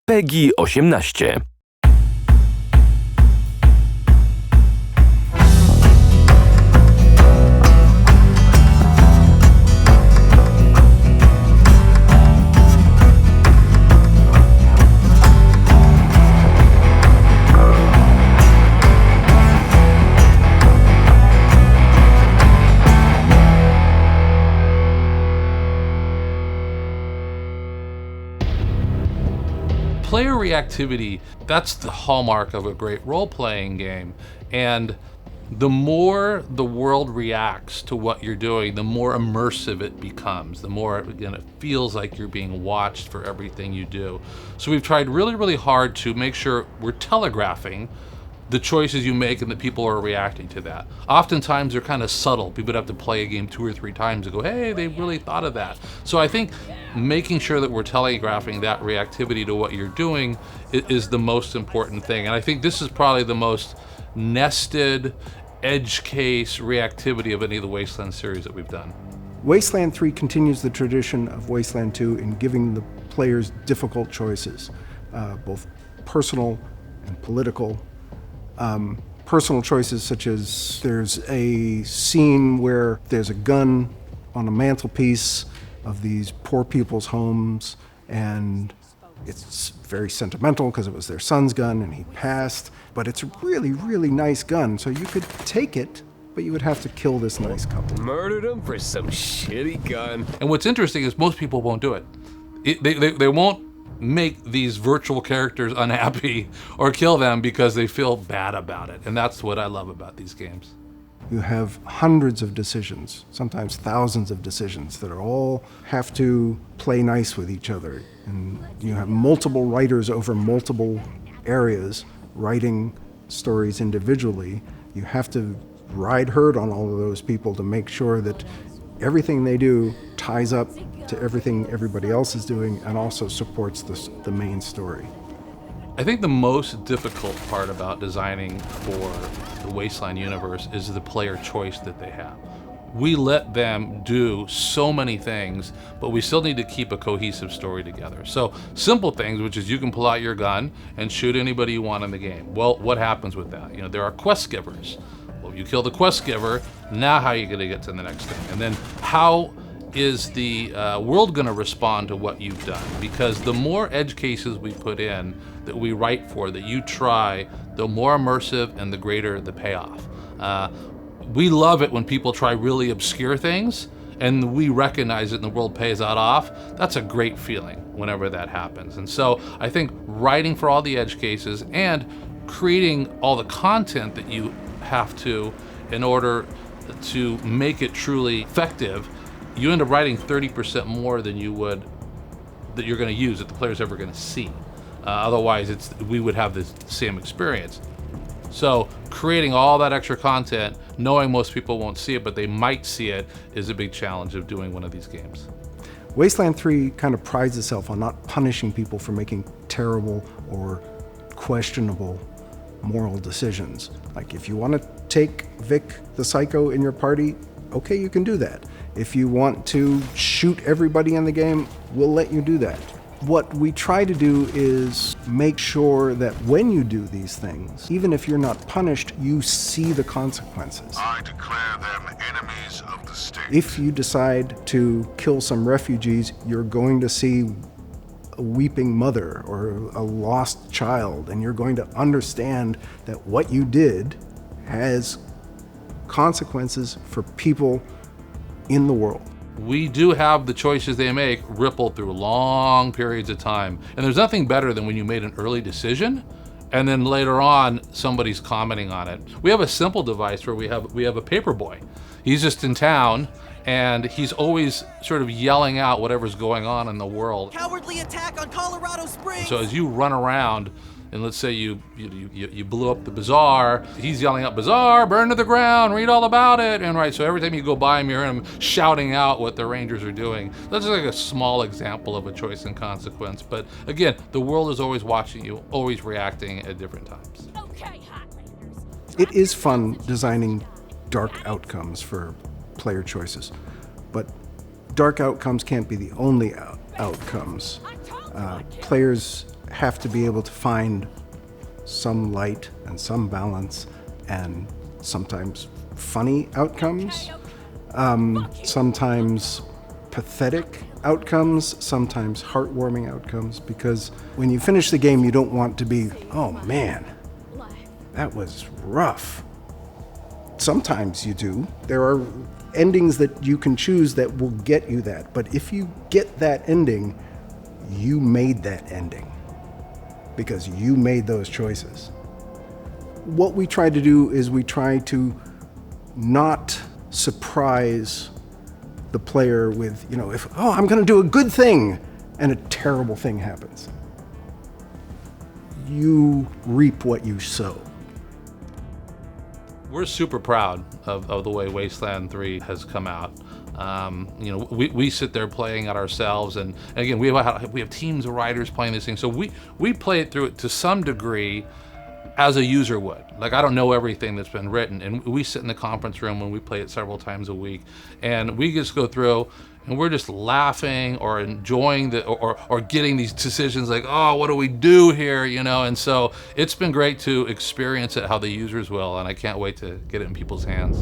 PEGI 18. Player reactivity, that's the hallmark of a great role-playing game. And the more the world reacts to what you're doing, the more immersive it becomes, the more again, it feels like you're being watched for everything you do. So we've tried really, really hard to make sure we're telegraphing the choices you make and that people are reacting to that. Oftentimes they're kind of subtle. People would have to play a game 2 or 3 times to go, hey, they really thought of that. So I think making sure that we're telegraphing that reactivity to what you're doing is the most important thing. And I think this is probably the most nested edge case reactivity of any of the Wasteland series that we've done. Wasteland 3 continues the tradition of Wasteland 2 in giving the players difficult choices, both personal and political. Personal choices such as there's a scene where there's a gun on a mantelpiece of these poor people's homes, and it's very sentimental because it was their son's gun and he passed, but it's a really, really nice gun, so you could take it, but you would have to kill this nice couple. Murdered him for some shitty gun. And what's interesting is most people won't do it. They won't make these virtual characters unhappy or kill them because they feel bad about it. And that's what I love about these games. You have hundreds of decisions, sometimes thousands of decisions that are all have to play nice with each other. And you have multiple writers over multiple areas writing stories individually. You have to ride herd on all of those people to make sure that everything they do ties up to everything everybody else is doing and also supports the main story. I think the most difficult part about designing for the Wasteland universe is the player choice that they have. We let them do so many things, but we still need to keep a cohesive story together. So simple things, which is you can pull out your gun and shoot anybody you want in the game. Well, what happens with that? You know, there are quest givers. Well, you kill the quest giver, now how are you gonna get to the next thing? And then how is the world going to respond to what you've done? Because the more edge cases we put in, that we write for, that you try, the more immersive and the greater the payoff. We love it when people try really obscure things and we recognize it and the world pays that off. That's a great feeling whenever that happens. And so I think writing for all the edge cases and creating all the content that you have to in order to make it truly effective, you end up writing 30% more than you would, that you're going to use, that the player's ever going to see. Otherwise, we would have the same experience. So creating all that extra content, knowing most people won't see it, but they might see it, is a big challenge of doing one of these games. Wasteland 3 kind of prides itself on not punishing people for making terrible or questionable moral decisions. Like if you want to take Vic the Psycho in your party, okay, you can do that. If you want to shoot everybody in the game, we'll let you do that. What we try to do is make sure that when you do these things, even if you're not punished, you see the consequences. I declare them enemies of the state. If you decide to kill some refugees, you're going to see a weeping mother or a lost child, and you're going to understand that what you did has consequences for people in the world. We do have the choices they make ripple through long periods of time. And there's nothing better than when you made an early decision and then later on somebody's commenting on it. We have a simple device where we have a paper boy. He's just in town and he's always sort of yelling out whatever's going on in the world. Cowardly attack on Colorado Springs! So as you run around, and let's say you blew up the bazaar, he's yelling out, "Bazaar, burn to the ground, read all about it." And right, so every time you go by him, you hear him shouting out what the Rangers are doing. That's just like a small example of a choice and consequence. But again, the world is always watching you, always reacting at different times. Okay, hot Rangers. It is fun designing dark outcomes for player choices, but dark outcomes can't be the only outcomes. Players have to be able to find some light and some balance and sometimes funny outcomes, sometimes pathetic outcomes, sometimes heartwarming outcomes, because when you finish the game, you don't want to be, oh man, that was rough. Sometimes you do. There are endings that you can choose that will get you that, but if you get that ending, you made that ending because you made those choices. What we try to do is we try to not surprise the player with, if, oh, I'm going to do a good thing, and a terrible thing happens. You reap what you sow. We're super proud of the way Wasteland 3 has come out. We sit there playing it ourselves, and again, we have teams of writers playing this thing, so we play it through it to some degree as a user would. Like, I don't know everything that's been written, and we sit in the conference room when we play it several times a week, and we just go through and we're just laughing or enjoying or getting these decisions like, oh, what do we do here, and so it's been great to experience it how the users will, and I can't wait to get it in people's hands.